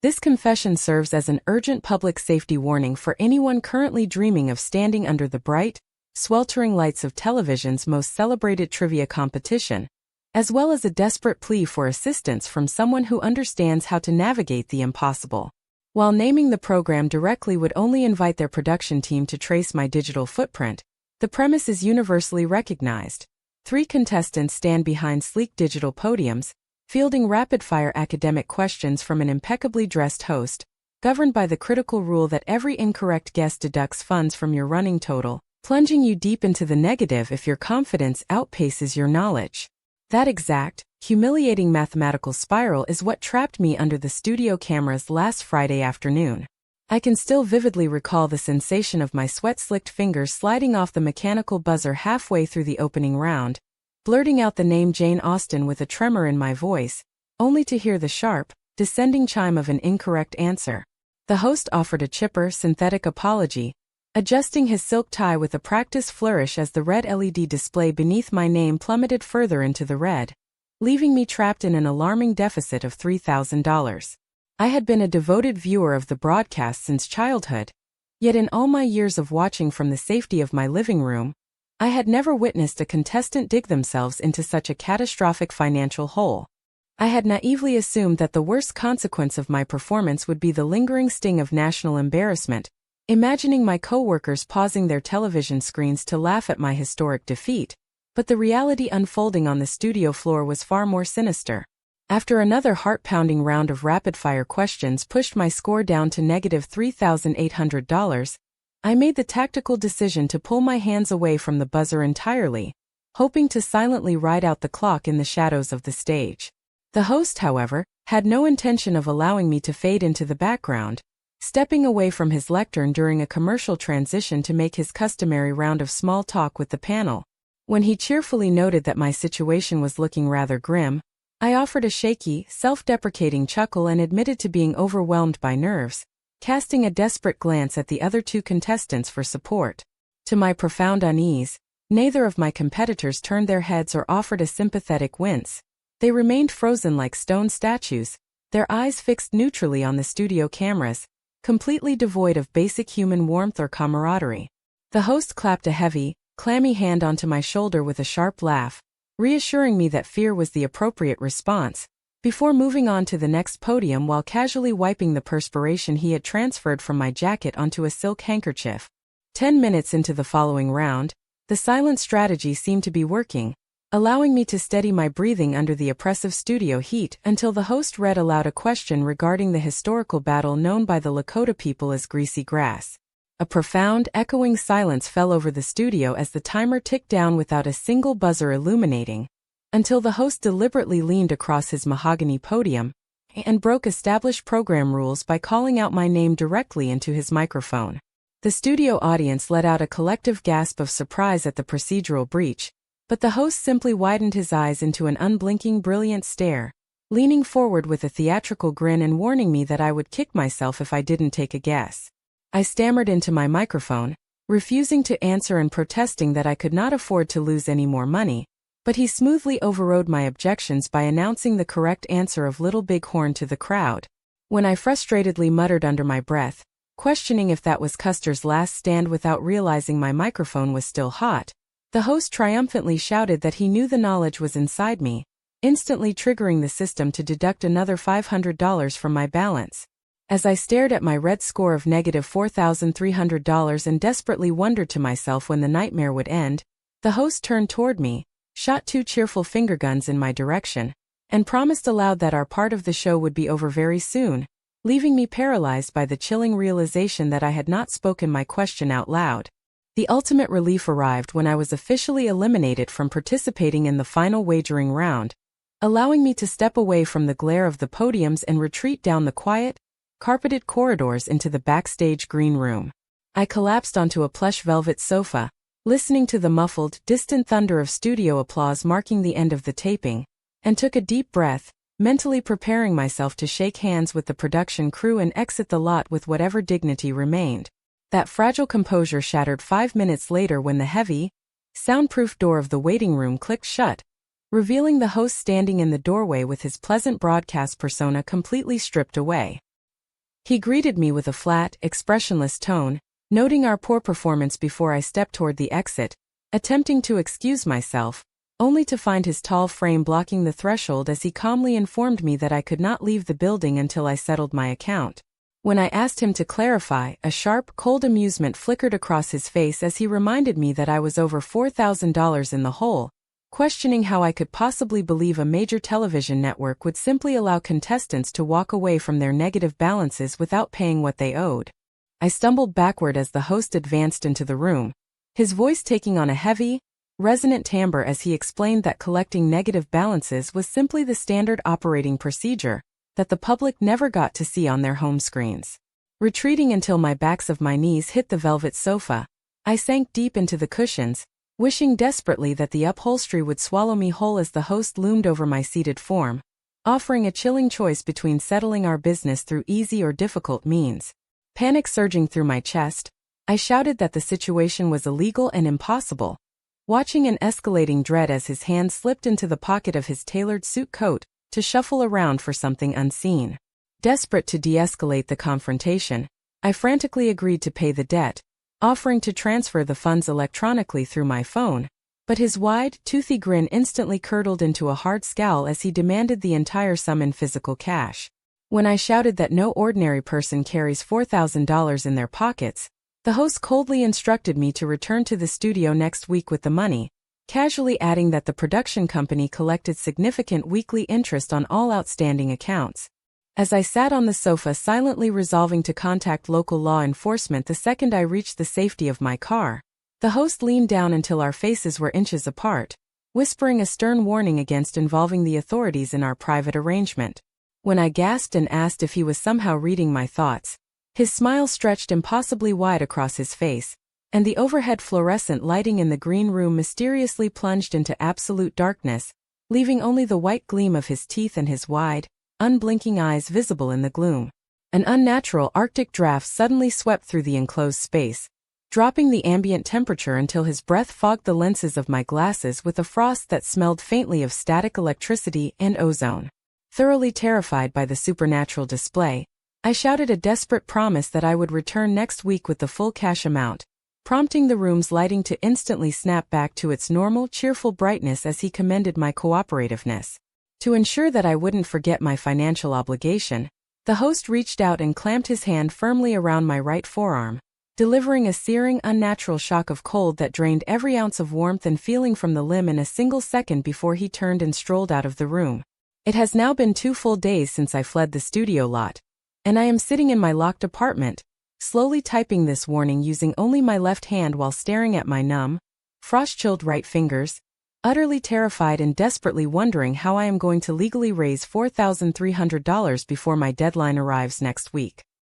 This confession serves as an urgent public safety warning for anyone currently dreaming of standing under the bright, sweltering lights of television's most celebrated trivia competition, as well as a desperate plea for assistance from someone who understands how to navigate the impossible. While naming the program directly would only invite their production team to trace my digital footprint, the premise is universally recognized. 3 contestants stand behind sleek digital podiums, fielding rapid-fire academic questions from an impeccably dressed host, governed by the critical rule that every incorrect guess deducts funds from your running total, plunging you deep into the negative if your confidence outpaces your knowledge. That exact, humiliating mathematical spiral is what trapped me under the studio cameras last Friday afternoon. I can still vividly recall the sensation of my sweat-slicked fingers sliding off the mechanical buzzer halfway through the opening round, blurting out the name Jane Austen with a tremor in my voice, only to hear the sharp, descending chime of an incorrect answer. The host offered a chipper, synthetic apology, adjusting his silk tie with a practiced flourish as the red LED display beneath my name plummeted further into the red, leaving me trapped in an alarming deficit of $3,000. I had been a devoted viewer of the broadcast since childhood, yet in all my years of watching from the safety of my living room, I had never witnessed a contestant dig themselves into such a catastrophic financial hole. I had naively assumed that the worst consequence of my performance would be the lingering sting of national embarrassment, imagining my coworkers pausing their television screens to laugh at my historic defeat, but the reality unfolding on the studio floor was far more sinister. After another heart-pounding round of rapid-fire questions pushed my score down to negative $3,800, I made the tactical decision to pull my hands away from the buzzer entirely, hoping to silently ride out the clock in the shadows of the stage. The host, however, had no intention of allowing me to fade into the background, stepping away from his lectern during a commercial transition to make his customary round of small talk with the panel. When he cheerfully noted that my situation was looking rather grim, I offered a shaky, self-deprecating chuckle and admitted to being overwhelmed by nerves, casting a desperate glance at the other 2 contestants for support. To my profound unease, neither of my competitors turned their heads or offered a sympathetic wince. They remained frozen like stone statues, their eyes fixed neutrally on the studio cameras, completely devoid of basic human warmth or camaraderie. The host clapped a heavy, clammy hand onto my shoulder with a sharp laugh, reassuring me that fear was the appropriate response, before moving on to the next podium while casually wiping the perspiration he had transferred from my jacket onto a silk handkerchief. 10 minutes into the following round, the silent strategy seemed to be working, allowing me to steady my breathing under the oppressive studio heat until the host read aloud a question regarding the historical battle known by the Lakota people as greasy grass. A profound, echoing silence fell over the studio as the timer ticked down without a single buzzer illuminating, until the host deliberately leaned across his mahogany podium and broke established program rules by calling out my name directly into his microphone. The studio audience let out a collective gasp of surprise at the procedural breach, but the host simply widened his eyes into an unblinking brilliant stare, leaning forward with a theatrical grin and warning me that I would kick myself if I didn't take a guess. I stammered into my microphone, refusing to answer and protesting that I could not afford to lose any more money, but he smoothly overrode my objections by announcing the correct answer of Little Big Horn to the crowd. When I frustratedly muttered under my breath, questioning if that was Custer's last stand without realizing my microphone was still hot, the host triumphantly shouted that he knew the knowledge was inside me, instantly triggering the system to deduct another $500 from my balance. As I stared at my red score of negative $4,300 and desperately wondered to myself when the nightmare would end, the host turned toward me, shot 2 cheerful finger guns in my direction, and promised aloud that our part of the show would be over very soon, leaving me paralyzed by the chilling realization that I had not spoken my question out loud. The ultimate relief arrived when I was officially eliminated from participating in the final wagering round, allowing me to step away from the glare of the podiums and retreat down the quiet, carpeted corridors into the backstage green room. I collapsed onto a plush velvet sofa, listening to the muffled, distant thunder of studio applause marking the end of the taping, and took a deep breath, mentally preparing myself to shake hands with the production crew and exit the lot with whatever dignity remained. That fragile composure shattered 5 minutes later when the heavy, soundproof door of the waiting room clicked shut, revealing the host standing in the doorway with his pleasant broadcast persona completely stripped away. He greeted me with a flat, expressionless tone, noting our poor performance before I stepped toward the exit, attempting to excuse myself, only to find his tall frame blocking the threshold as he calmly informed me that I could not leave the building until I settled my account. When I asked him to clarify, a sharp, cold amusement flickered across his face as he reminded me that I was over $4,000 in the hole, questioning how I could possibly believe a major television network would simply allow contestants to walk away from their negative balances without paying what they owed. I stumbled backward as the host advanced into the room, his voice taking on a heavy, resonant timbre as he explained that collecting negative balances was simply the standard operating procedure that the public never got to see on their home screens. Retreating until my backs of my knees hit the velvet sofa, I sank deep into the cushions, wishing desperately that the upholstery would swallow me whole as the host loomed over my seated form, offering a chilling choice between settling our business through easy or difficult means. Panic surging through my chest, I shouted that the situation was illegal and impossible, watching an escalating dread as his hand slipped into the pocket of his tailored suit coat to shuffle around for something unseen. Desperate to de-escalate the confrontation, I frantically agreed to pay the debt, offering to transfer the funds electronically through my phone, but his wide, toothy grin instantly curdled into a hard scowl as he demanded the entire sum in physical cash. When I shouted that no ordinary person carries $4,000 in their pockets, the host coldly instructed me to return to the studio next week with the money, casually adding that the production company collected significant weekly interest on all outstanding accounts. As I sat on the sofa silently resolving to contact local law enforcement the second I reached the safety of my car, the host leaned down until our faces were inches apart, whispering a stern warning against involving the authorities in our private arrangement. When I gasped and asked if he was somehow reading my thoughts, his smile stretched impossibly wide across his face, and the overhead fluorescent lighting in the green room mysteriously plunged into absolute darkness, leaving only the white gleam of his teeth and his wide, unblinking eyes visible in the gloom. An unnatural Arctic draft suddenly swept through the enclosed space, dropping the ambient temperature until his breath fogged the lenses of my glasses with a frost that smelled faintly of static electricity and ozone. Thoroughly terrified by the supernatural display, I shouted a desperate promise that I would return next week with the full cash amount, prompting the room's lighting to instantly snap back to its normal, cheerful brightness as he commended my cooperativeness. To ensure that I wouldn't forget my financial obligation, the host reached out and clamped his hand firmly around my right forearm, delivering a searing, unnatural shock of cold that drained every ounce of warmth and feeling from the limb in a single second before he turned and strolled out of the room. It has now been 2 full days since I fled the studio lot, and I am sitting in my locked apartment, slowly typing this warning using only my left hand while staring at my numb, frost-chilled right fingers, utterly terrified and desperately wondering how I am going to legally raise $4,300 before my deadline arrives next week.